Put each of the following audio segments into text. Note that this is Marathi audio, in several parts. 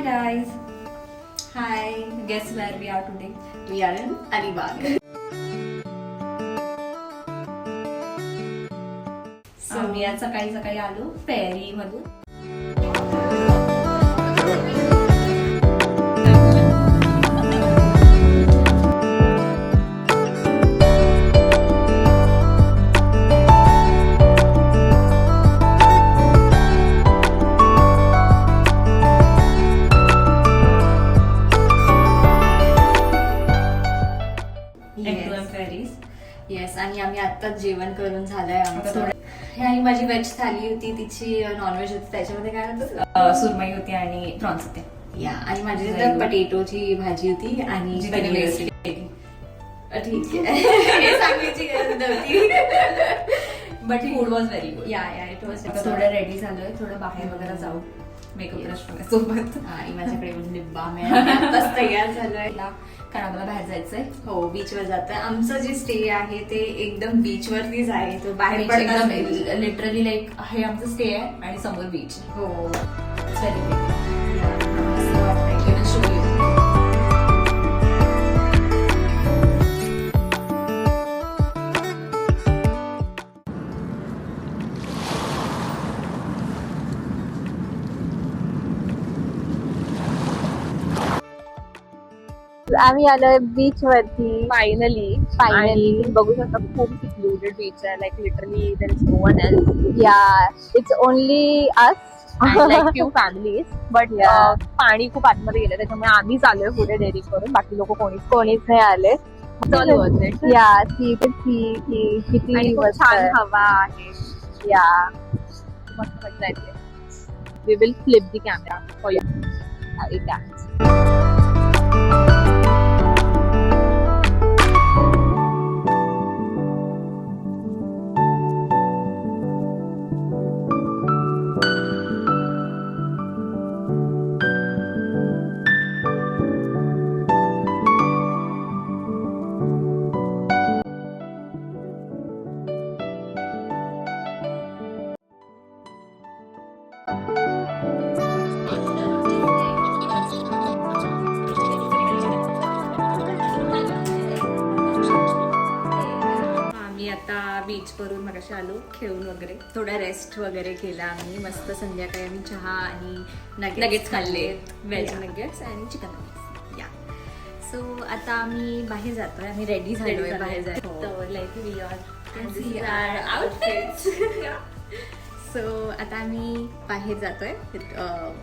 guys. Hi. Guess where we are today? We are in Alibag. मी आज सकाळी सकाळी आलो फेरी मधून. येस, आणि आम्ही आत्ताच जेवण करून झालंय आमचं. आणि माझी व्हेज थाली होती, तिची नॉनव्हेज होती. त्याच्यामध्ये काय होतं? सुरमई होती आणि प्रॉन्स होते. या, आणि माझी पटेटोची भाजी होती आणि ठीक आहे. हे सांगायची गरज नव्हती. But food was very good. या इट वॉज. थोडं रेडी झालोय, थोडं बाहेर वगैरे जाऊ मेकअप ब्रश सोबत. आणि माझ्याकडे पण लिब्बा आताच तयार झालोय. कारण आम्हाला बाहेर जायचंय. हो, बीचवर जातोय. आमचं जे स्टे आहे ते एकदम बीच वरतीच आहे. तो बाहेर एकदम लिटरली लाईक हे आमचं स्टे आहे आणि समोर बीच. हो, व्हेरी गुड. आम्ही आलोय बीच वरती फायनली. तुम्ही बघू शकता खूप सिक्लुडेड बीच आहे. Like literally there is no one else. Yeah, it's only us like few families. But पाणी खूप आतमध्ये गेलं, त्याच्यामुळे आम्हीच आलोय पुढे डेअरिंग करून. बाकी लोक कोणीच नाही आले. या, किती छान हवा आहे. या, मस्त मजा येते. We will flip the camera for you dance. Beach वरून मगाशी आलो खेळून वगैरे. थोडा रेस्ट वगैरे केला आम्ही. मस्त संध्याकाळी आम्ही चहा आणि नगेट्स खाल्ले. व्हेज नगेट्स आणि चिकन नगेट्स. या, सो आता आम्ही बाहेर जातोय. आम्ही रेडी झालोय बाहेर जायचं. Like we are outfits. So आता आम्ही बाहेर जातोय.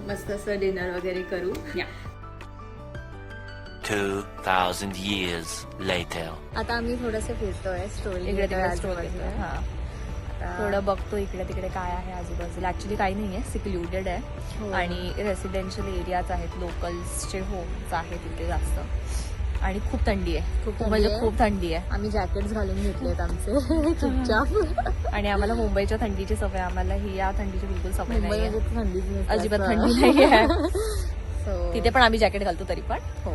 मस्त असं डिनर वगैरे करू. या, 2000 years later. आता आम्ही थोडंसं फिरतोय. थोडं बघतो इकडे तिकडे काय आहे आजूबाजूला. ऍक्च्युली काही नाहीये, सिक्लुडेड आहे आणि रेसिडेन्शियल एरियाज आहेत. लोकल्सचे होम्स आहेत तिथे जास्त. आणि खूप थंडी आहे. खूप थंडी आहे. आम्ही जॅकेट्स घालून घेतलेत आमचे चुपचाप. आणि आम्हाला मुंबईच्या थंडीची सवय. आम्हाला ही या थंडीची बिलकुल सवय नाही. थंडी अजिबात थंडी नाही आहे. तिथे पण आम्ही जॅकेट घालतो तरी पण. हो.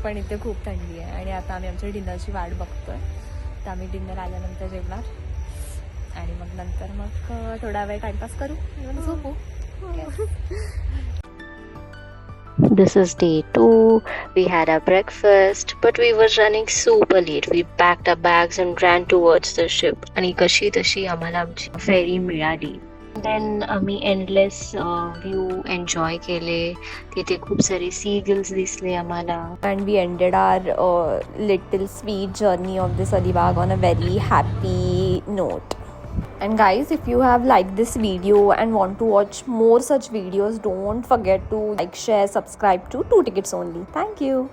पण इथे खूप थंडी आहे. आणि आता आम्ही आमच्या डिनरची वाट बघतोय. तर आम्ही डिनर आल्यानंतर जेवणार आणि मग थोडा वेळ टाइमपास करू आणि झोपू. This is day 2. We had our breakfast, but we were running super late. We packed our bags and ran towards the ship. आणि कशी तशी आम्हाला आमची फेरी मिळाली. देन आम्ही एंडलेस व्ह्यू एन्जॉय केले. तिथे खूप सारे सी गिल्स दिसले आम्हाला. And we ended our little sweet journey of this Alibag on a very happy note. And guys, if you have liked this video and want to watch more such videos, don't forget to like, share, subscribe to 2 Tickets Only. Thank you.